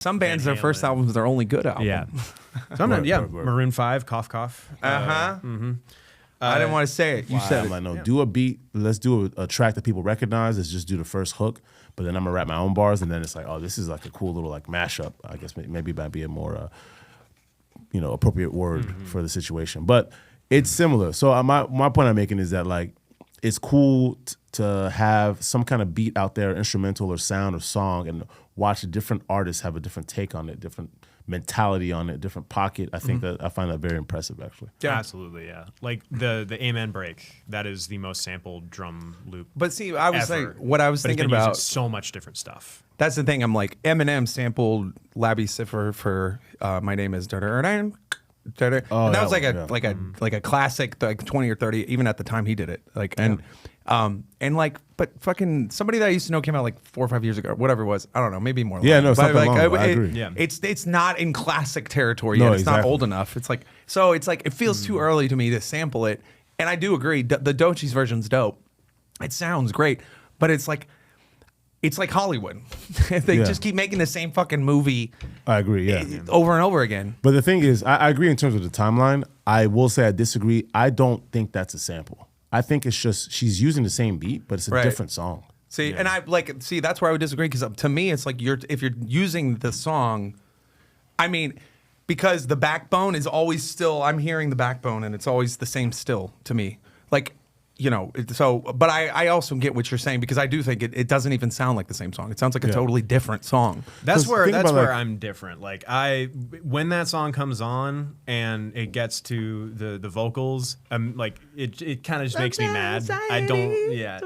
Some bands, their first albums, their only good album. Yeah. Sometimes, Maroon 5, Cough Cough. I didn't want to say it. You said it. Like, no, do a beat. Let's do a track that people recognize. Let's just do the first hook. But then I'm gonna rap my own bars, and then it's like, oh, this is like a cool little like mashup. I guess maybe might be a more, appropriate word for the situation. But it's similar. So my point I'm making is that like it's cool to have some kind of beat out there, instrumental or sound or song, and watch different artists have a different take on it, different mentality on it, different pocket. I think that I find that very impressive, actually. Yeah, absolutely. Yeah, like the Amen break. That is the most sampled drum loop. But see, I was ever. like, what I was thinking But it's been about. using so much different stuff. That's the thing. I'm like, Eminem sampled Labby Cipher for "My Name Is." And that was like a classic, like 20 or 30. Even at the time he did it, but fucking somebody that I used to know came out like 4 or 5 years ago, whatever it was. I don't know, maybe more. Yeah, no, but something long. I agree. Yeah. It's not in classic territory yet. No, It's not exactly. old enough. It's like it feels too early to me to sample it. And I do agree, the Dochi's version's dope. It sounds great, but it's like Hollywood. They just keep making the same fucking movie. I agree. Yeah. Over and over again. But the thing is, I agree in terms of the timeline. I will say I disagree. I don't think that's a sample. I think it's just she's using the same beat, but it's a different song. See, and that's where I would disagree, because to me, it's like if you're using the song, I mean, because the backbone is always still, I'm hearing the backbone and it's always the same still to me. Like, but I also get what you're saying, because I do think it doesn't even sound like the same song. It sounds like a totally different song. That's where I'm different. Like when that song comes on and it gets to the vocals, I'm like it kind of just makes me mad. I don't. Yeah.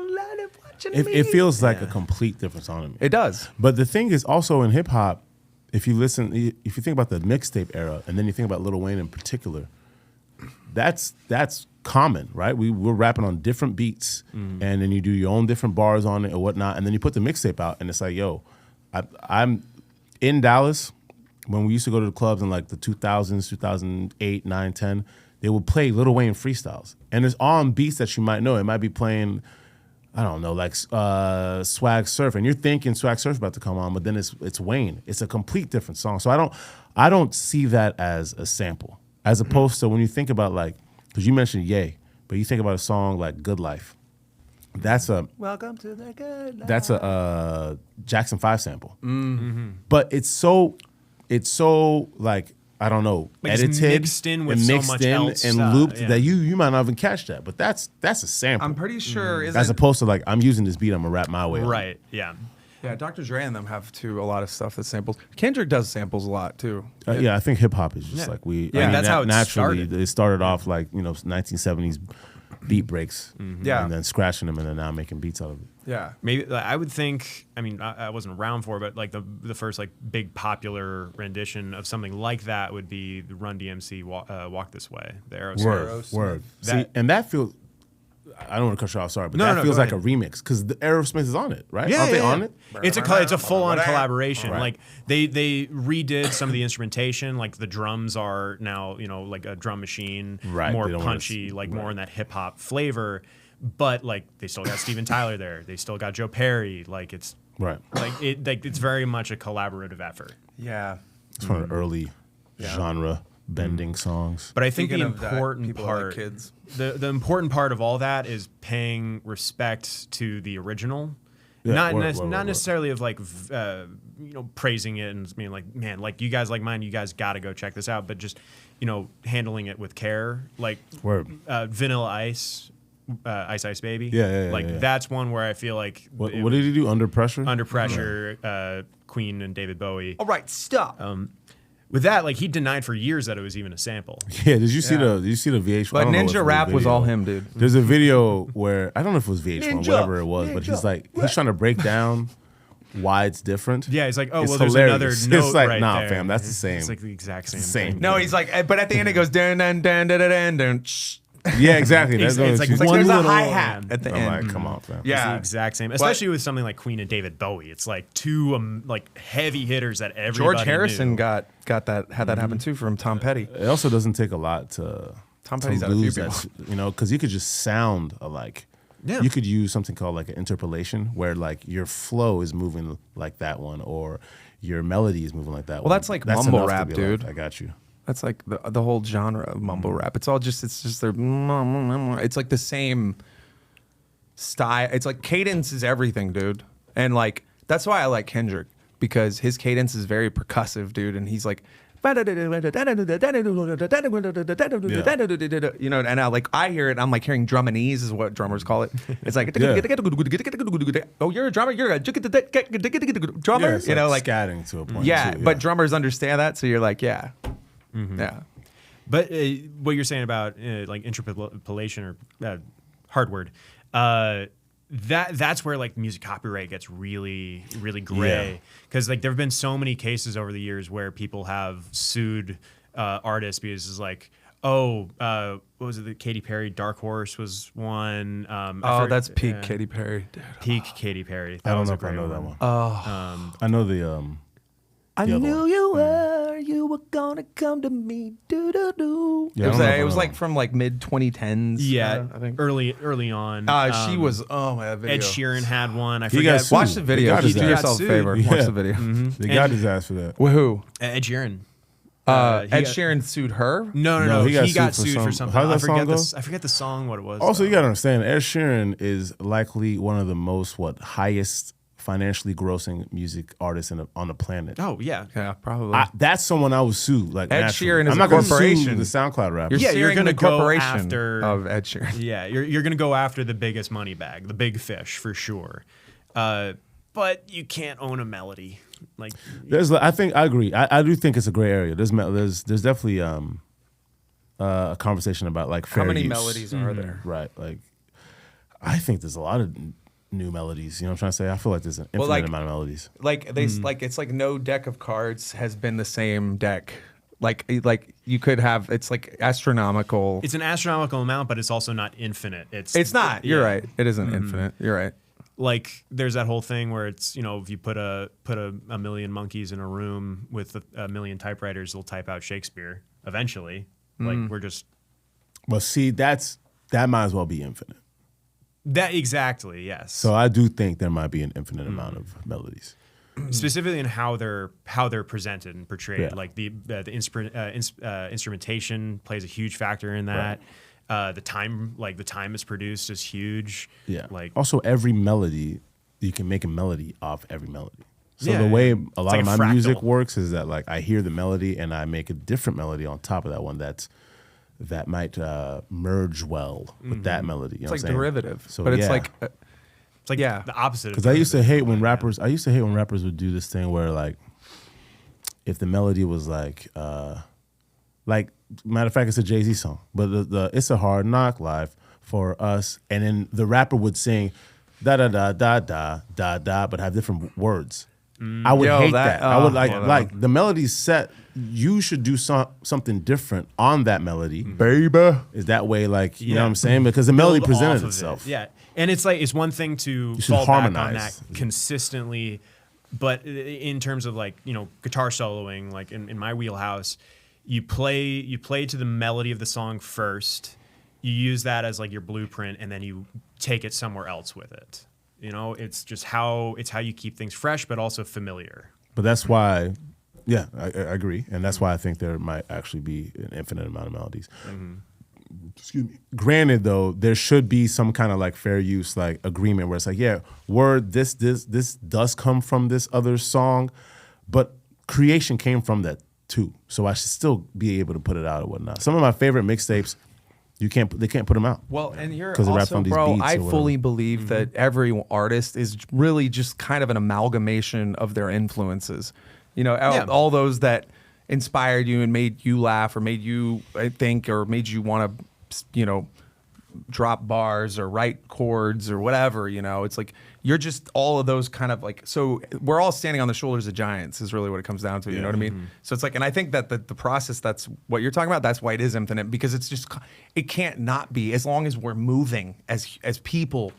It feels like a complete different song to me. It does. But the thing is also in hip hop, if you think about the mixtape era, and then you think about Lil Wayne in particular, that's common, right? We're rapping on different beats, and then you do your own different bars on it or whatnot, and then you put the mixtape out, and it's like, yo, I'm in Dallas when we used to go to the clubs in like the 2000s, 2008, 9, 10. They would play Lil Wayne freestyles, and it's on beats that you might know. It might be playing, I don't know, like Swag Surf, and you're thinking Swag Surf about to come on, but then it's Wayne. It's a complete different song. So I don't see that as a sample, as opposed to when you think about like, because you mentioned Ye, but you think about a song like Good Life. That's a Welcome to the Good Life. That's a Jackson 5 sample. But it's so like, I don't know, like edited, mixed in with so much else and looped that you might not even catch that. But that's a sample. I'm pretty sure. As opposed to like, I'm using this beat, I'm gonna rap my way. Right. Yeah. Yeah, Dr. Dre and them have a lot of stuff that samples. Kendrick does samples a lot too. I think hip hop is just like that's how it naturally started. It started off like 1970s beat breaks, and then scratching them, and then now making beats out of it. Yeah, maybe I would think. I mean, I wasn't around for it, but like the first like big popular rendition of something like that would be the Run DMC Walk This Way, the Aerosmith. Word. See, and that feels. I don't want to cut you off, sorry, but that feels like a remix, because the Aerosmith is on it, right? Yeah, Aren't they on it? It's a full-on collaboration. Right. Like they redid some of the instrumentation. Like the drums are now like a drum machine, more punchy, more in that hip hop flavor. But like they still got Steven Tyler there. They still got Joe Perry. Like it's it's very much a collaborative effort. Yeah, it's one of the early genre bending songs. But I think the important part, the important part of all that is paying respect to the original. Yeah, not necessarily of like praising it and being like, man, like you guys like mine, you guys got to go check this out. But just handling it with care, like Vanilla Ice. Ice Baby. That's one where I feel like what did he do? Under Pressure. Under Pressure. Queen and David Bowie. All right, stop. With that, like he denied for years that it was even a sample. Yeah, did you see the VH1? But Ninja Rap was all him, dude. There's a video where I don't know if it was VH1, whatever it was, but he's trying to break down why it's different. Yeah, he's like, oh, it's well, hilarious. there's another note it's like, right nah, there. fam, that's the same. It's like the exact same thing. No, he's like, but at the end it goes dun dun dun dun dun dun. Shh. Yeah, exactly. That's it's like there's a hi-hat at the end. I'm like, come on, fam. Yeah, it's the exact same. Especially with something like Queen and David Bowie. It's like two like heavy hitters that everybody George Harrison knew. got that had that happen too from Tom Petty. It also doesn't take a lot to Tom Petty's out of lose people. that, because you could just sound alike. Yeah. You could use something called like an interpolation, where like your flow is moving like that one, or your melody is moving like that. Well, that's like mumble enough to rap, be dude. I got you. That's like the whole genre of mumble rap. It's just their. It's like the same style. It's like cadence is everything, dude. And like that's why I like Kendrick, because his cadence is very percussive, dude. And he's like, you know, and I hear it. I'm like hearing druminese is what drummers call it. It's like, oh, you're a drummer. You're a drummer. Yeah, it's you know, like like scatting to a point. yeah, too, but drummers understand that, so you're like, yeah, yeah. But what you're saying about like interpolation or hard word, that's where like music copyright gets really gray, because like there have been so many cases over the years where people have sued artists because it's like, oh, what was it? The Katy Perry Dark Horse was one. That's peak Katy Perry. Dude. Peak Katy Perry. I don't know if I know that one. I know the. I knew you were gonna come to me. Do do do. Yeah, it was like from like mid 2010s. Yeah, I think early on. she was. Oh my video. Ed Sheeran had one. I He forget. got sued. Watch the video. They got Just his do ass. yourself a sued. favor. Yeah. Watch the video. They got his ass for that. Who? Ed Sheeran. Ed Sheeran sued her. No. he He got got sued sued for for some- something. how does that song go? I forget the song. What it was. Also, you got to understand, Ed Sheeran is likely one of the most highest financially grossing music artists on the planet. Oh yeah. Yeah, probably. That's someone I would sue. Like Ed naturally. Sheeran is I'm a not gonna corporation. sue the SoundCloud rapper. You're you're suing gonna the go corporation after- of Ed Sheeran. Yeah, you're gonna go after the biggest money bag, the big fish for sure. But you can't own a melody. Like I think I agree. I do think it's a gray area. There's definitely a conversation about like fair How many use. melodies are there? Right. Like I think there's a lot of new melodies. You know what I'm trying to say? I feel like there's an infinite like- amount of melodies. Like they like it's like no deck of cards has been the same deck. Like you could have it's like astronomical. it's an astronomical amount, but it's also not infinite. It's not. You're yeah. right. It isn't infinite. You're right. Like there's that whole thing where it's, you know, if you put a million monkeys in a room with a million typewriters, they'll type out Shakespeare eventually. Like we're just Well, see, that might as well be infinite. that exactly, yes. So I do think there might be an infinite amount of melodies. Specifically in how they're presented and portrayed. Yeah. Like the instrumentation plays a huge factor in that. The time is produced is huge. Yeah. Like Also, every melody, you can make a melody off every melody. So Yeah, the way yeah. a lot like of a my music fractal. works is that like I hear the melody and I make a different melody on top of that one that might merge well with that melody. You It's know like what I'm saying? derivative, So, but it's yeah. like it's like yeah. the opposite. Because I used to hate when rappers. I used to hate when rappers would do this thing where like, if the melody was like matter of fact, it's a Jay-Z song, but the "It's a Hard Knock Life for Us," and then the rapper would sing da da da da da da da, but have different words. I would Yo, hate that- that. I would oh, like the melody's set. You should do something different on that melody, baby. Is that way? Like you know Yeah. what I'm saying? Because the melody build presented off of itself. it. Yeah, and it's like it's one thing to should fall back on harmonize. that consistently, but in terms of like, you know, guitar soloing, like in my wheelhouse, you play to the melody of the song first. You use that as like your blueprint, and then you take it somewhere else with it. You know, it's just how you keep things fresh, but also familiar. But that's why, yeah, I agree, and that's why I think there might actually be an infinite amount of melodies. Excuse me. Granted, though, there should be some kind of like fair use, like agreement where it's like, yeah, word this does come from this other song, but creation came from that too. So I should still be able to put it out or whatnot. Some of my favorite mixtapes, they can't put them out. Well, and you're 'Cause they rap also, on these bro, beats I or whatever. fully believe that every artist is really just kind of an amalgamation of their influences. You know, all those that inspired you and made you laugh or made you think or made you want to, you know, drop bars or write chords or whatever, you know. It's like you're just all of those kind of like, so we're all standing on the shoulders of giants is really what it comes down to, you know what I mean? So it's like, and I think that the process, that's what you're talking about, that's why it is infinite, because it's just, it can't not be, as long as we're moving as people,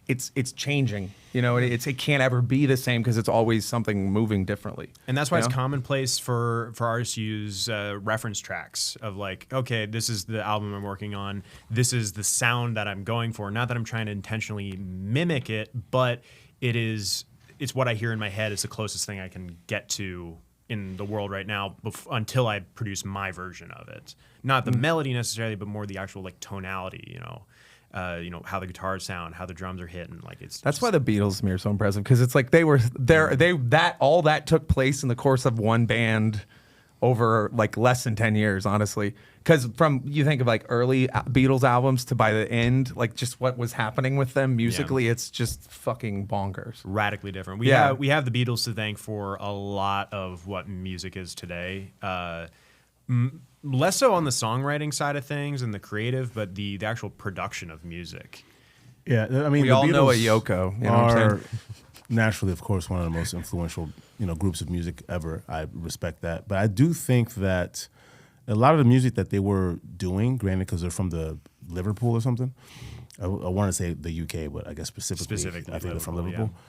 it's changing, you know. It can't ever be the same because it's always something moving differently. And that's why you it's know? commonplace for artists to use reference tracks of like, okay, this is the album I'm working on. This is the sound that I'm going for. Not that I'm trying to intentionally mimic it, but it is it's what I hear in my head. It's the closest thing I can get to in the world right now until I produce my version of it. Not the melody necessarily, but more the actual like tonality, how the guitars sound, how the drums are hitting. Like that's why the Beatles to me are so impressive, because it's like all that took place in the course of one band over like less than 10 years, honestly. Because you think of like early Beatles albums to by the end, like just what was happening with them musically, it's just fucking bonkers. Radically different. We have the Beatles to thank for a lot of what music is today. Less so on the songwriting side of things and the creative, but the actual production of music. Yeah, I mean, we all know a Yoko. You know what I'm saying? Naturally, of course, one of the most influential, groups of music ever. I respect that, but I do think that a lot of the music that they were doing, granted, because they're from the Liverpool or something. I want to say the UK, but I guess specifically I think they're from Liverpool. Yeah.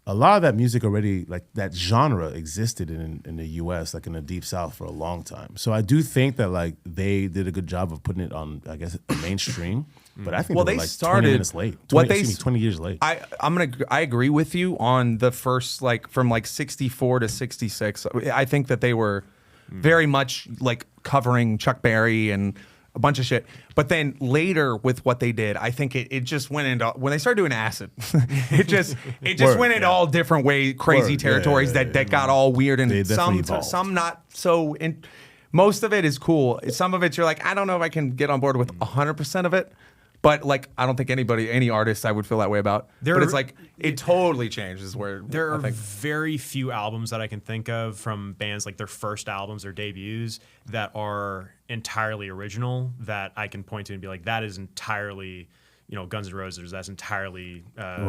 A lot of that music already, like that genre, existed in the U.S., like in the Deep South, for a long time. So I do think that like they did a good job of putting it on, I guess, mainstream. But I think they were like started 20 minutes late. 20 years late. I agree with you on the first, like from like 64 to 66. I think that they were very much like covering Chuck Berry and a bunch of shit. But then later with what they did, I think it just went into, when they started doing acid, it just went into all different crazy territories that got all weird, and some not so. Most of it is cool. Some of it you're like, I don't know if I can get on board with 100% of it. But like, I don't think any artist I would feel that way about. But it's like, it totally changes where there are very few albums that I can think of from bands, like their first albums or debuts, that are entirely original, that I can point to and be like, that is entirely, Guns N' Roses. That's entirely.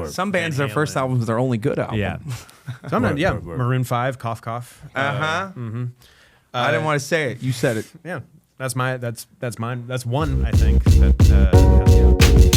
Some bands, their first albums, their only good album. Yeah. Maroon 5, Cough Cough. I didn't want to say it. You said it. Yeah. That's mine. That's one, I think. That